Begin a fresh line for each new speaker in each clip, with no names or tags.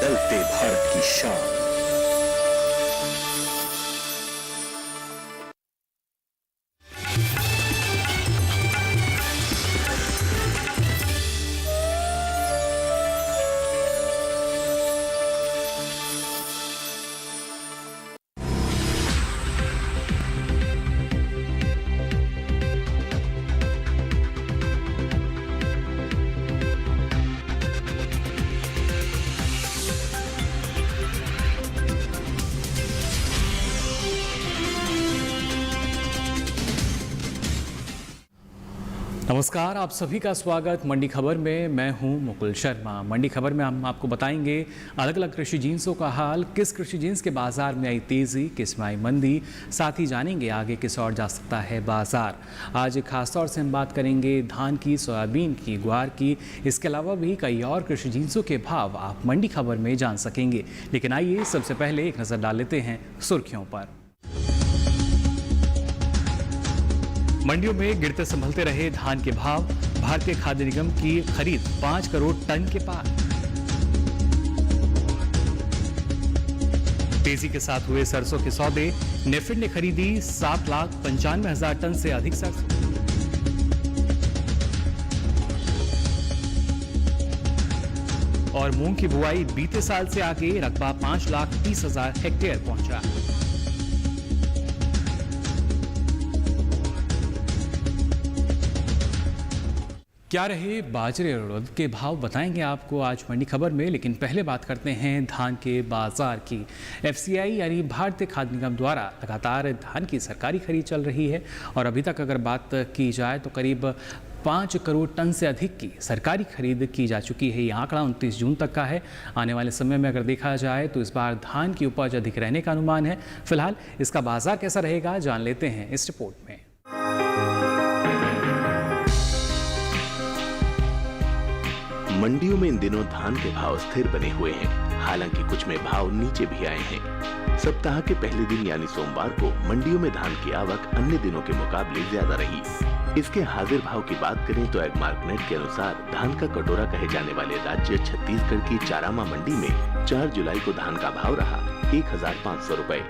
बदलते भारत की शान।
नमस्कार, आप सभी का स्वागत मंडी खबर में। मैं हूं मुकुल शर्मा। मंडी खबर में हम आपको बताएंगे अलग अलग कृषि जिन्सों का हाल, किस कृषि जिन्स के बाजार में आई तेजी, किस में आई मंदी, साथ ही जानेंगे आगे किस और जा सकता है बाजार। आज खासतौर से हम बात करेंगे धान की, सोयाबीन की, ग्वार की, इसके अलावा भी कई और कृषि जिन्सों के भाव आप मंडी खबर में जान सकेंगे। लेकिन आइए सबसे पहले एक नज़र डाल लेते हैं सुर्खियों पर। मंडियों में गिरते संभलते रहे धान के भाव, भारतीय खाद्य निगम की खरीद 5 करोड़ टन के पार। तेजी के साथ हुए सरसों के सौदे, नेफेड ने खरीदी 7,95,000 टन से अधिक सरसों। और मूंग की बुआई बीते साल से आगे, रकबा 5,30,000 हेक्टेयर पहुंचा। क्या रहे बाजरे और उड़द के भाव, बताएंगे आपको आज मंडी खबर में। लेकिन पहले बात करते हैं धान के बाजार की। एफसीआई यानी भारतीय खाद्य निगम द्वारा लगातार धान की सरकारी खरीद चल रही है और अभी तक अगर बात की जाए तो करीब 5 करोड़ टन से अधिक की सरकारी खरीद की जा चुकी है। ये आंकड़ा 29 जून तक का है। आने वाले समय में अगर देखा जाए तो इस बार धान की उपज अधिक रहने का अनुमान है। फिलहाल इसका बाजार कैसा रहेगा जान लेते हैं इस रिपोर्ट में।
मंडियों में इन दिनों धान के भाव स्थिर बने हुए हैं, हालांकि कुछ में भाव नीचे भी आए हैं। सप्ताह के पहले दिन यानी सोमवार को मंडियों में धान की आवक अन्य दिनों के मुकाबले ज्यादा रही। इसके हाजिर भाव की बात करें तो एग्मार्कनेट के अनुसार धान का कटोरा कहे जाने वाले राज्य छत्तीसगढ़ की चारामा मंडी में 4 जुलाई को धान का भाव रहा 1,500 रुपए।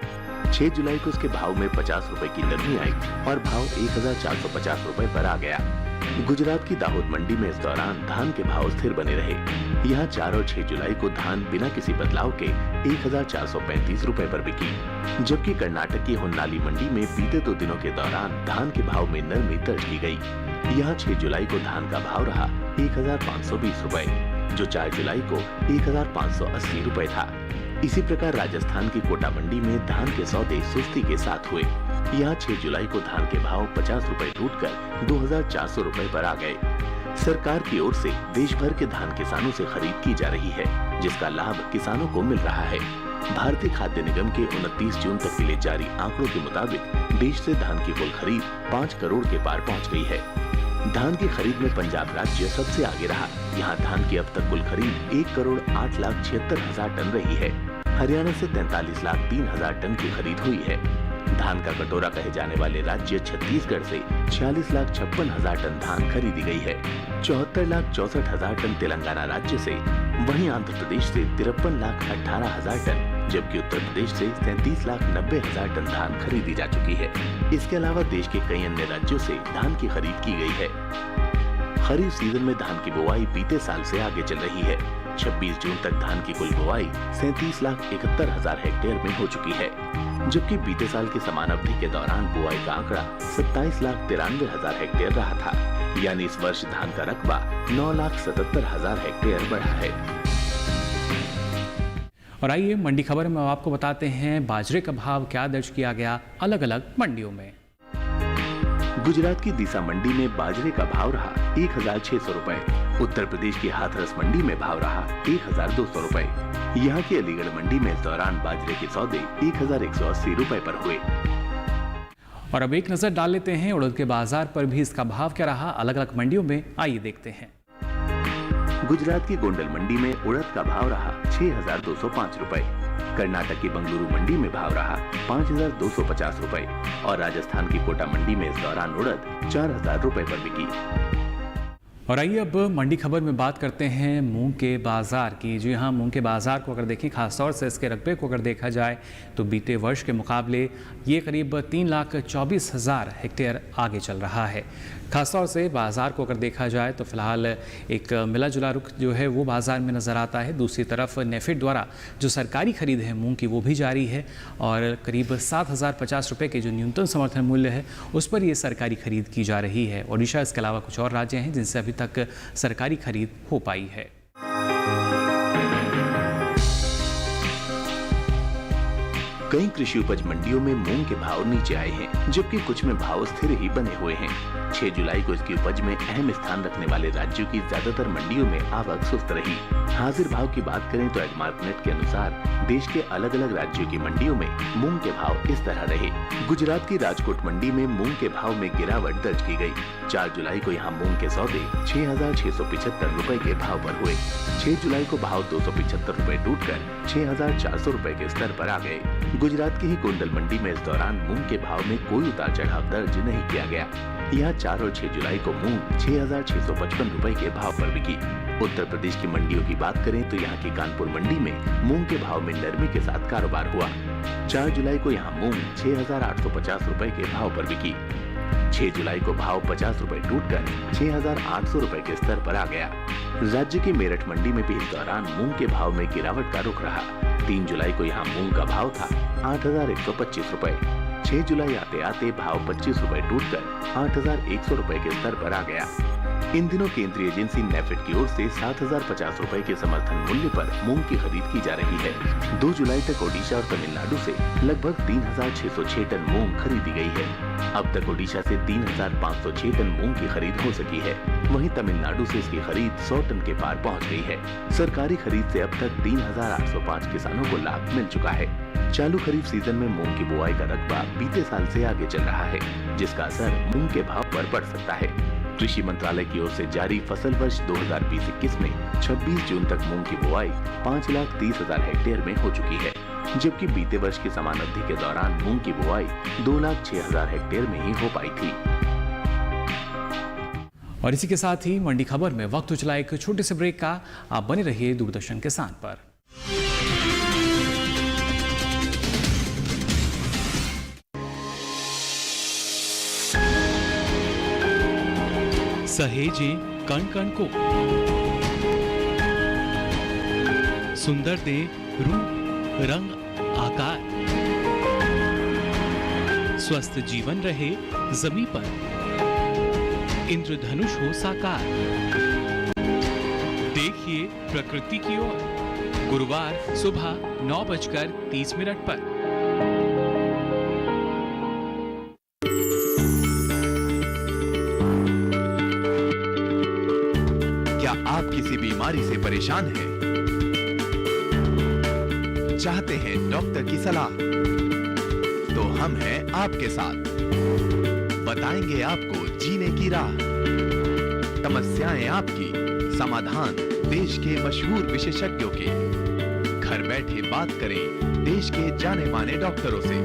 6 जुलाई को उसके भाव में 50 रुपए की नरमी आई और भाव 1,450 रुपए पर आ गया। गुजरात की दाहोद मंडी में इस दौरान धान के भाव स्थिर बने रहे। यहाँ 4 और 6 जुलाई को धान बिना किसी बदलाव के 1,435 रुपए पर बिकी, जबकि कर्नाटक की होन्नाली मंडी में बीते 2 दिनों के दौरान धान के भाव में नरमी दर्ज की गई। यहाँ 6 जुलाई को धान का भाव रहा 1,520 रुपए, जो 4 जुलाई को 1,580 रुपए था। इसी प्रकार राजस्थान की कोटा मंडी में धान के सौदे सुस्ती के साथ हुए। यहाँ 6 जुलाई को धान के भाव 50 रुपए टूटकर 2,400 रुपए पर आ गए। सरकार की ओर से देश भर के धान किसानों से खरीद की जा रही है, जिसका लाभ किसानों को मिल रहा है। भारतीय खाद्य निगम के 29 जून तक के लिए जारी आंकड़ों के मुताबिक देश से धान की कुल खरीद 5 करोड़ के पार पहुँच गई है। धान की खरीद में पंजाब राज्य सबसे आगे रहा। यहाँ धान की अब तक कुल खरीद 1,08,76,000 टन रही है। हरियाणा से 43,03,000 टन की खरीद हुई है। धान का कटोरा कहे जाने वाले राज्य छत्तीसगढ़ से 46,56,000 टन धान खरीदी गई है। 74,64,000 टन तेलंगाना राज्य से, वहीं आंध्र प्रदेश से 53,18,000 टन, जबकि उत्तर प्रदेश से 37,90,000 टन धान खरीदी जा चुकी है। इसके अलावा देश के कई अन्य राज्यों से धान की खरीद की गई है। खरीफ सीजन में धान की बुआई बीते साल से आगे चल रही है। 26 जून तक धान की कुल बुआई 37,71,000 हेक्टेयर में हो चुकी है, जबकि बीते साल की समान अवधि के दौरान बुआई का आंकड़ा 27,93,000 हेक्टेयर रहा था। यानी इस वर्ष धान का रकबा 9,77,000 हेक्टेयर बढ़ा है।
और आइए मंडी खबर में आपको बताते हैं बाजरे का भाव क्या दर्ज किया गया अलग अलग मंडियों में।
गुजरात की दीसा मंडी में बाजरे का भाव रहा 1,600 रुपए। उत्तर प्रदेश की हाथरस मंडी में भाव रहा 1,200 रुपए। यहाँ की अलीगढ़ मंडी में इस दौरान बाजरे के सौदे 1,180 रुपए पर हुए।
और अब एक नजर डाल लेते हैं उड़द के बाजार पर भी इसका भाव क्या रहा अलग अलग मंडियों में, आइए देखते हैं।
गुजरात की गोंडल मंडी में उड़द का भाव रहा 6,205 रुपए। कर्नाटक की बंगलुरु मंडी में भाव रहा 5,250 रुपए और राजस्थान की कोटा मंडी में इस दौरान उड़द 4,000 रुपए पर बिकी।
और आइए अब मंडी खबर में बात करते हैं मूंग के बाज़ार की। जी हाँ, मूंग के बाज़ार को अगर देखें, खासतौर से इसके रकबे को अगर देखा जाए तो बीते वर्ष के मुकाबले ये करीब 3,24,000 हेक्टेयर आगे चल रहा है। खासतौर से बाज़ार को अगर देखा जाए तो फिलहाल एक मिला जुला रुख जो है वो बाज़ार में नज़र आता है। दूसरी तरफ नेफेड द्वारा जो सरकारी खरीद है मूंग की वो भी जारी है और करीब 7,050 रुपये के जो न्यूनतम समर्थन मूल्य है उस पर ये सरकारी खरीद की जा रही है। ओडिशा इसके अलावा कुछ और राज्य हैं जिनसे अभी तक सरकारी खरीद हो पाई है।
कई कृषि उपज मंडियों में मूंग के भाव नीचे आए हैं, जबकि कुछ में भाव स्थिर ही बने हुए हैं। 6 जुलाई को इसकी उपज में अहम स्थान रखने वाले राज्यों की ज्यादातर मंडियों में आवक सुस्त रही। हाजिर भाव की बात करें तो एग्मार्कनेट के अनुसार देश के अलग अलग राज्यों की मंडियों में मूंग के भाव इस तरह रहे। गुजरात की राजकोट मंडी में मूंग के भाव में गिरावट दर्ज की गई। 4 जुलाई को यहाँ मूंग के सौदे 6,675 रुपए के भाव पर हुए। 6 जुलाई को भाव 275 रुपए टूटकर 6,400 रुपए के स्तर पर आ गए। गुजरात की ही गोंडल मंडी में इस दौरान मूंग के भाव में कोई उतार चढ़ाव दर्ज नहीं किया गया। यहाँ 4 और 6 जुलाई को मूंग 6,655 रुपए के भाव पर बिकी। उत्तर प्रदेश की मंडियों की बात करें तो यहाँ की कानपुर मंडी में मूंग के भाव में नरमी के साथ कारोबार हुआ। 4 जुलाई को यहाँ मूंग 6,850 रुपए के भाव पर बिकी। 6 जुलाई को भाव 50 रुपए टूटकर 6,800 रुपए के स्तर पर आ गया। राज्य की मेरठ मंडी में भी इस दौरान मूंग के भाव में गिरावट का रुख रहा। 3 जुलाई को यहाँ मूंग का भाव था 8,125 रुपए। 6 जुलाई आते आते भाव 25 रुपए टूटकर 8,100 रुपए के स्तर पर आ गया। इन दिनों केंद्रीय एजेंसी नेफेड की ओर से 7,050 रुपए के समर्थन मूल्य पर मूंग की खरीद की जा रही है। 2 जुलाई तक ओडिशा और तमिलनाडु से लगभग 3,606 टन मूंग खरीदी गई है। अब तक ओडिशा से 3,506 टन मूंग की खरीद हो सकी है। वहीं तमिलनाडु से इसकी खरीद 100 टन के पार पहुंच गई है। सरकारी खरीद से अब तक 3,805 किसानों को लाभ मिल चुका है। चालू खरीफ सीजन में मूंग की बुआई का रकबा बीते साल से आगे चल रहा है, जिसका असर मूंग के भाव पर पड़ सकता है। कृषि मंत्रालय की ओर से जारी फसल वर्ष 2020-21 में 26 जून तक मूंग की बुआई 5,30,000 हेक्टेयर में हो चुकी है, जबकि बीते वर्ष की समान अवधि के दौरान मूंग की बुआई 2,06,000 हेक्टेयर में ही हो पाई थी।
और इसी के साथ ही मंडी खबर में वक्त हो चला एक छोटे से ब्रेक का। आप बने रहिए दूरदर्शन किसान पर। सहेजे कण कण को, सुंदर दे रूप रंग आकार, स्वस्थ जीवन रहे जमीन पर, इंद्रधनुष हो साकार। देखिए प्रकृति की ओर, गुरुवार सुबह 9:30 पर।
आप किसी बीमारी से परेशान हैं? चाहते हैं डॉक्टर की सलाह? तो हम हैं आपके साथ। बताएंगे आपको जीने की राह। समस्याएं आपकी, समाधान देश के मशहूर विशेषज्ञों के। घर बैठे बात करें देश के जाने माने डॉक्टरों से।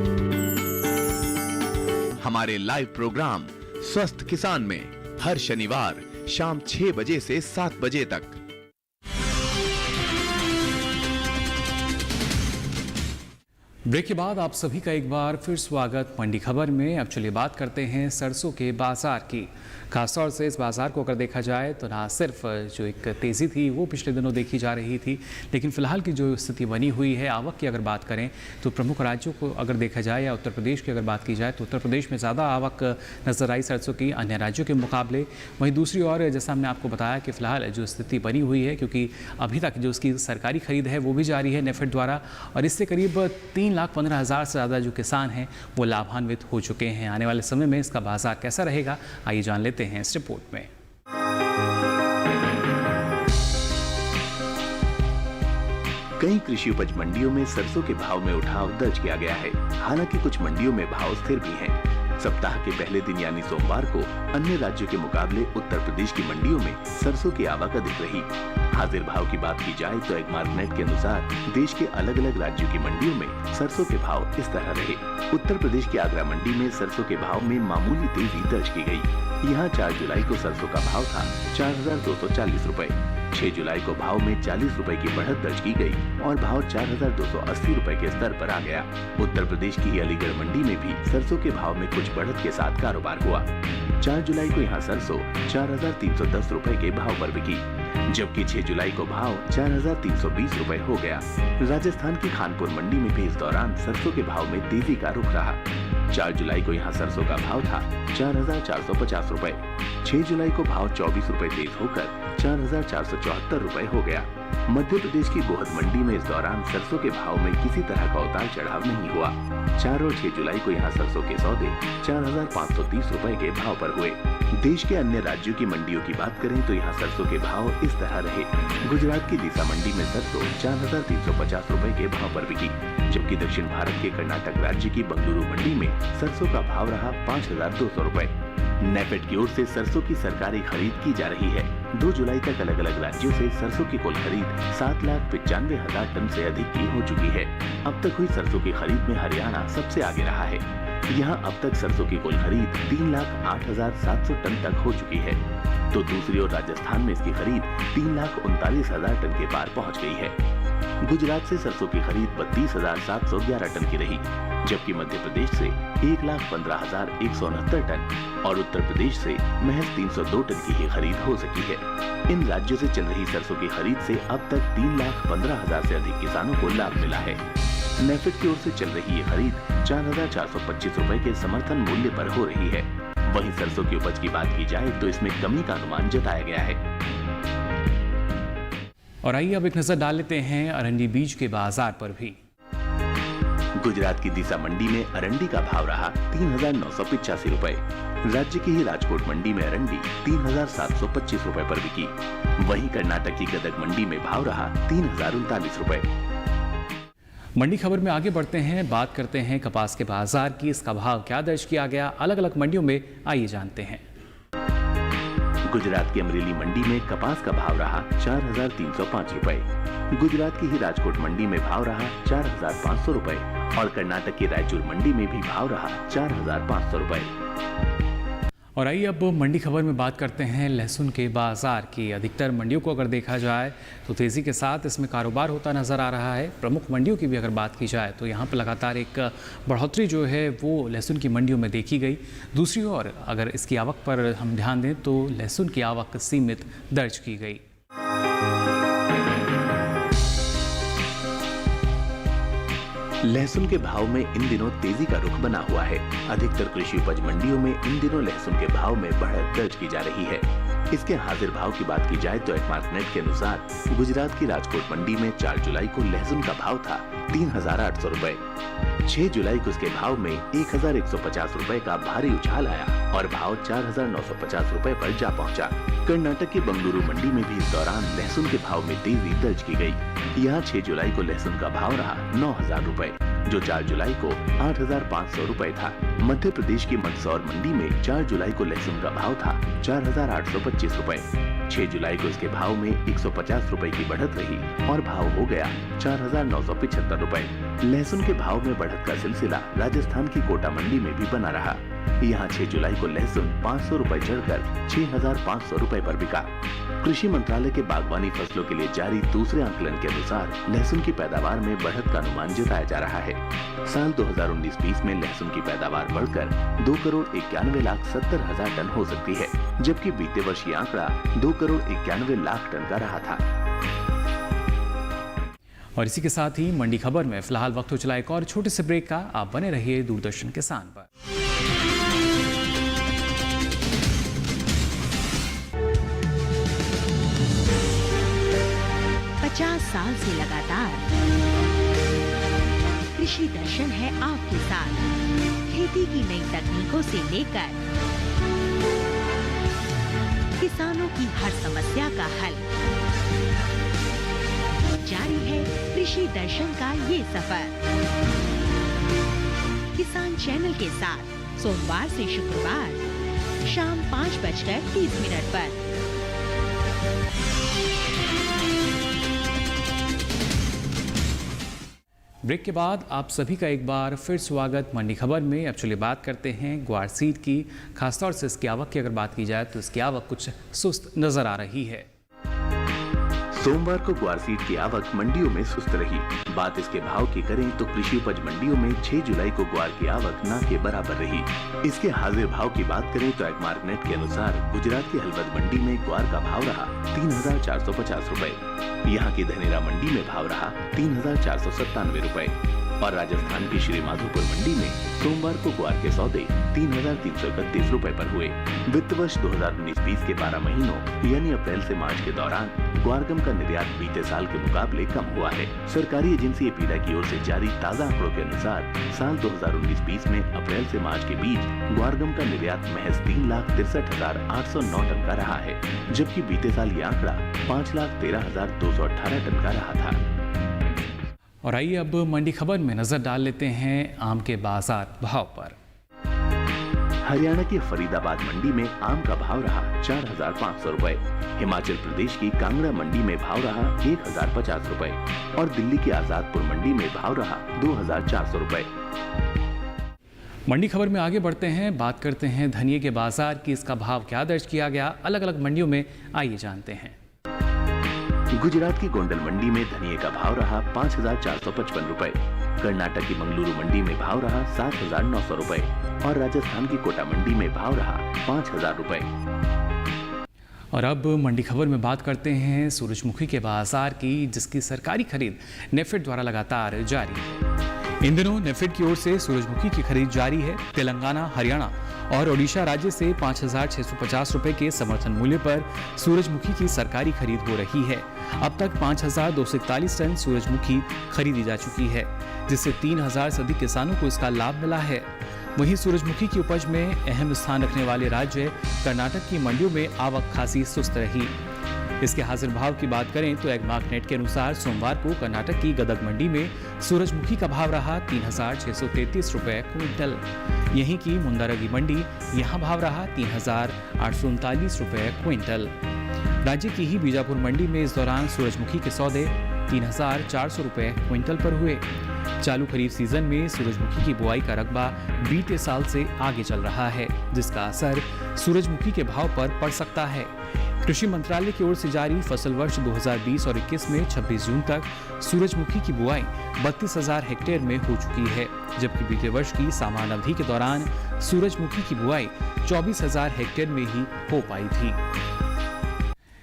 हमारे लाइव प्रोग्राम स्वस्थ किसान में हर शनिवार शाम 6 बजे से 7 बजे तक।
ब्रेक के बाद आप सभी का एक बार फिर स्वागत मंडी खबर में। अब चलिए बात करते हैं सरसों के बाजार की। खासतौर से इस बाज़ार को अगर देखा जाए तो ना सिर्फ जो एक तेज़ी थी वो पिछले दिनों देखी जा रही थी, लेकिन फ़िलहाल की जो स्थिति बनी हुई है आवक की अगर बात करें तो प्रमुख राज्यों को अगर देखा जाए या उत्तर प्रदेश की अगर बात की जाए तो उत्तर प्रदेश में ज़्यादा आवक नज़र आई सरसों की अन्य राज्यों के मुकाबले। वहीं दूसरी ओर जैसा हमने आपको बताया कि फ़िलहाल जो स्थिति बनी हुई है, क्योंकि अभी तक जो उसकी सरकारी खरीद है वो भी जारी है नेफेड द्वारा, और इससे करीब 3,15,000 से ज़्यादा जो किसान हैं वो लाभान्वित हो चुके हैं। आने वाले समय में इसका बाजार कैसा रहेगा, आइए जान लेते हैं इस रिपोर्ट में।
कई कृषि उपज मंडियों में सरसों के भाव में उठाव दर्ज किया गया है। हालांकि कुछ मंडियों में भाव स्थिर भी हैं। सप्ताह के पहले दिन यानी सोमवार को अन्य राज्यों के मुकाबले उत्तर प्रदेश की मंडियों में सरसों की आवक अधिक रही। हाजिर भाव की बात की जाए तो एग्मार्कनेट के अनुसार देश के अलग अलग राज्यों की मंडियों में सरसों के भाव इस तरह रहे। उत्तर प्रदेश की आगरा मंडी में सरसों के भाव में मामूली तेजी दर्ज की गई। यहाँ 4 जुलाई को सरसों का भाव था 4,240 रुपए। 6 जुलाई को भाव में 40 रुपए की बढ़त दर्ज की गई और भाव 4,280 रुपए के स्तर पर आ गया। उत्तर प्रदेश की अलीगढ़ मंडी में भी सरसों के भाव में कुछ बढ़त के साथ कारोबार हुआ। 4 जुलाई को यहाँ सरसों 4,310 रुपए के भाव पर बिकी, जबकि 6 जुलाई को भाव 4,320 रुपए हो गया। राजस्थान की खानपुर मंडी में भी इस दौरान सरसों के भाव में तेजी का रुख रहा। 4 जुलाई को यहाँ सरसों का भाव था 4,450 रुपए। 6 जुलाई को भाव 24 रुपए तेज होकर 4,474 रुपए हो गया। मध्य प्रदेश की गोहद मंडी में इस दौरान सरसों के भाव में किसी तरह का उतार चढ़ाव नहीं हुआ। 4 और 6 जुलाई को यहाँ सरसों के सौदे 4,530 रुपए के भाव पर हुए। देश के अन्य राज्यों की मंडियों की बात करें तो यहाँ सरसों के भाव इस तरह रहे। गुजरात की दीसा मंडी में सरसों 4,350 रुपए के भाव पर बिकी, जबकि दक्षिण भारत के कर्नाटक राज्य की बंगलुरु मंडी में सरसों का भाव रहा 5,200 रुपए। नेफेड की ओर से सरसों की सरकारी खरीद की जा रही है। 2 जुलाई तक अलग अलग राज्यों से सरसों की कुल खरीद 7,95,000 टन से अधिक की हो चुकी है। अब तक हुई सरसों की खरीद में हरियाणा सबसे आगे रहा है। यहाँ अब तक सरसों की कुल खरीद 3,08,700 टन तक हो चुकी है, तो दूसरी ओर राजस्थान में इसकी खरीद 3,39,000 टन के पार पहुँच गई है। गुजरात से सरसों की खरीद 32,711 टन की रही, जबकि मध्य प्रदेश से 1,15,169 टन और उत्तर प्रदेश से महज 302 टन की ही खरीद हो सकी है। इन राज्यों से चल रही सरसों की खरीद से अब तक 3,15,000 से अधिक किसानों को लाभ मिला है। नेफेड की ओर से चल रही ये खरीद 4,425 रुपए के समर्थन मूल्य पर हो रही है। वहीं सरसों की उपज की बात की जाए तो इसमें कमी का अनुमान जताया गया है।
और आइए अब एक नजर डाल लेते हैं अरंडी बीज के बाजार पर भी।
गुजरात की दीसा मंडी में अरंडी का भाव रहा 3,985 रुपए। राज्य की ही राजकोट मंडी में अरंडी 3,725 रुपए पर बिकी। वहीं कर्नाटक की गदग मंडी में भाव रहा 3,039 रुपए।
मंडी खबर में आगे बढ़ते हैं, बात करते हैं कपास के बाजार की। इसका भाव क्या दर्ज किया गया अलग अलग मंडियों में, आइए जानते हैं।
गुजरात की अमरेली मंडी में कपास का भाव रहा 4,305 रुपए। गुजरात की ही राजकोट मंडी में भाव रहा 4,500 रुपए और कर्नाटक की रायचूर मंडी में भी भाव रहा 4,500 रुपए।
और आइए अब मंडी खबर में बात करते हैं लहसुन के बाजार की। अधिकतर मंडियों को अगर देखा जाए तो तेज़ी के साथ इसमें कारोबार होता नज़र आ रहा है। प्रमुख मंडियों की भी अगर बात की जाए तो यहाँ पर लगातार एक बढ़ोतरी जो है वो लहसुन की मंडियों में देखी गई। दूसरी ओर अगर इसकी आवक पर हम ध्यान दें तो लहसुन की आवक सीमित दर्ज की गई।
लहसुन के भाव में इन दिनों तेजी का रुख बना हुआ है। अधिकतर कृषि उपज मंडियों में इन दिनों लहसुन के भाव में बढ़त दर्ज की जा रही है। इसके हाजिर भाव की बात की जाए तो एक्मार्कनेट के अनुसार गुजरात की राजकोट मंडी में 4 जुलाई को लहसुन का भाव था 3,800 रुपए। 6 जुलाई को इसके भाव में 1,150 रुपए का भारी उछाल आया और भाव 4,950 रुपए पर जा पहुंचा। कर्नाटक की बंगलुरु मंडी में भी इस दौरान लहसुन के भाव में तेजी दर्ज की गई। यहाँ 6 जुलाई को लहसुन का भाव रहा 9,000 रुपए, जो 4 जुलाई को 8,500 रुपए था। मध्य प्रदेश की मंदसौर मंडी में 4 जुलाई को लहसुन का भाव था 4,825 रुपए। 6 जुलाई को इसके भाव में 150 रुपए की बढ़त रही और भाव हो गया 4,975 रुपए। लहसुन के भाव में बढ़त का सिलसिला राजस्थान की कोटा मंडी में भी बना रहा। यहाँ 6 जुलाई को लहसुन 500 रुपए चढ़कर 6,500 रुपए पर बिका। कृषि मंत्रालय के बागवानी फसलों के लिए जारी दूसरे आंकलन के अनुसार लहसुन की पैदावार में बढ़त का अनुमान जताया जा रहा है। साल 2019-20 में लहसुन की पैदावार बढ़कर 2,91,70,000 टन हो सकती है, जबकि बीते वर्ष ये आंकड़ा 2,91,00,000 टन का रहा था।
और इसी के साथ ही मंडी खबर में फिलहाल वक्त हो चला एक और छोटे से ब्रेक का। आप बने रहिए दूरदर्शन किसान पर।
50 साल से लगातार कृषि दर्शन है आपके साथ। खेती की नई तकनीकों से लेकर किसानों की हर समस्या का हल, जारी है कृषि दर्शन का ये सफर। किसान चैनल के साथ सोमवार से शुक्रवार शाम 5:30 पर।
ब्रेक के बाद आप सभी का एक बार फिर स्वागत मंडी खबर में। अब चलिए बात करते हैं ग्वार सीड की। खासतौर से इसकी आवक की अगर बात की जाए तो इसकी आवक कुछ सुस्त नजर आ रही है।
सोमवार को ग्वार सीड की आवक मंडियों में सुस्त रही। बात इसके भाव की करें तो कृषि उपज मंडियों में 6 जुलाई को ग्वार की आवक न के बराबर रही। इसके हाजिर भाव की बात करें तो एग्मार्कनेट के अनुसार गुजरात की हलवद मंडी में ग्वार का भाव रहा 3,450 रुपए। यहाँ की धनेरा मंडी में भाव रहा 3,497 रुपए और राजस्थान की श्री माधोपुर मंडी में सोमवार को ग्वार के सौदे 3,331 रुपए पर हुए। वित्त वर्ष 2019-20 के 12 महीनों यानी अप्रैल से मार्च के दौरान ग्वारगम का निर्यात बीते साल के मुकाबले कम हुआ है। सरकारी एजेंसी एपीडा की ओर से जारी ताज़ा आंकड़ों के अनुसार साल 2019-20 में अप्रैल से मार्च के बीच ग्वारगम का निर्यात महज 3,63,809 टन का रहा है, जबकि बीते साल ये आंकड़ा 5,13,218 टन का रहा था।
और आइए अब मंडी खबर में नजर डाल लेते हैं आम के बाजार भाव पर।
हरियाणा की फरीदाबाद मंडी में आम का भाव रहा 4,500 रुपए। हिमाचल प्रदेश की कांगड़ा मंडी में भाव रहा 1,050 रुपए और दिल्ली की आजादपुर मंडी में भाव रहा 2,400 रुपए।
मंडी खबर में आगे बढ़ते हैं, बात करते हैं धनिये के बाजार की। इसका भाव क्या दर्ज किया गया अलग अलग मंडियों में, आइए जानते हैं।
गुजरात की गोंडल मंडी में धनिये का भाव रहा 5,455 रुपए। कर्नाटक की मंगलुरु मंडी में भाव रहा 7,900 रुपए और राजस्थान की कोटा मंडी में भाव रहा 5,000 रुपए।
और अब मंडी खबर में बात करते हैं सूरजमुखी के बाजार की, जिसकी सरकारी खरीद नेफेड द्वारा लगातार जारी है। इन दिनों नेफेड की ओर से सूरजमुखी की खरीद जारी है। तेलंगाना, हरियाणा और ओडिशा राज्य से 5,650 रुपए के समर्थन मूल्य पर सूरजमुखी की सरकारी खरीद हो रही है। अब तक 5,241 टन सूरजमुखी खरीदी जा चुकी है, जिससे 3,000 से अधिक किसानों को इसका लाभ मिला है। वहीं सूरजमुखी की उपज में अहम स्थान रखने वाले राज्य कर्नाटक की मंडियों में आवक खासी सुस्त रही। इसके हाजिर भाव की बात करें तो एग्मार्कनेट के अनुसार सोमवार को कर्नाटक की गदग मंडी में सूरजमुखी का भाव रहा 3,633 रुपए क्विंटल। यहीं की मुंदारगी मंडी यहां भाव रहा 3,839 रुपए क्विंटल। राज्य की ही बीजापुर मंडी में इस दौरान सूरजमुखी के सौदे 3,400 रुपए क्विंटल पर हुए। चालू खरीफ सीजन में सूरजमुखी की बुआई का रकबा बीते साल से आगे चल रहा है, जिसका असर सूरजमुखी के भाव पर पड़ सकता है। कृषि मंत्रालय की ओर से जारी फसल वर्ष 2020 और 21 में 26 जून तक सूरजमुखी की बुआई 32,000 हेक्टेयर में हो चुकी है, जबकि बीते वर्ष की समान अवधि के दौरान सूरजमुखी की बुआई 24,000 हेक्टेयर में ही हो पाई थी।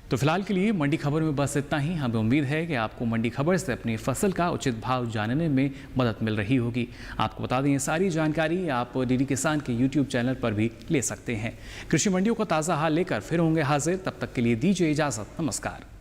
तो फिलहाल के लिए मंडी खबर में बस इतना ही। हमें उम्मीद है कि आपको मंडी खबर से अपनी फसल का उचित भाव जानने में मदद मिल रही होगी। आपको बता दें, ये सारी जानकारी आप डीडी किसान के YouTube चैनल पर भी ले सकते हैं। कृषि मंडियों का ताज़ा हाल लेकर फिर होंगे हाजिर, तब तक के लिए दीजिए इजाज़त। नमस्कार।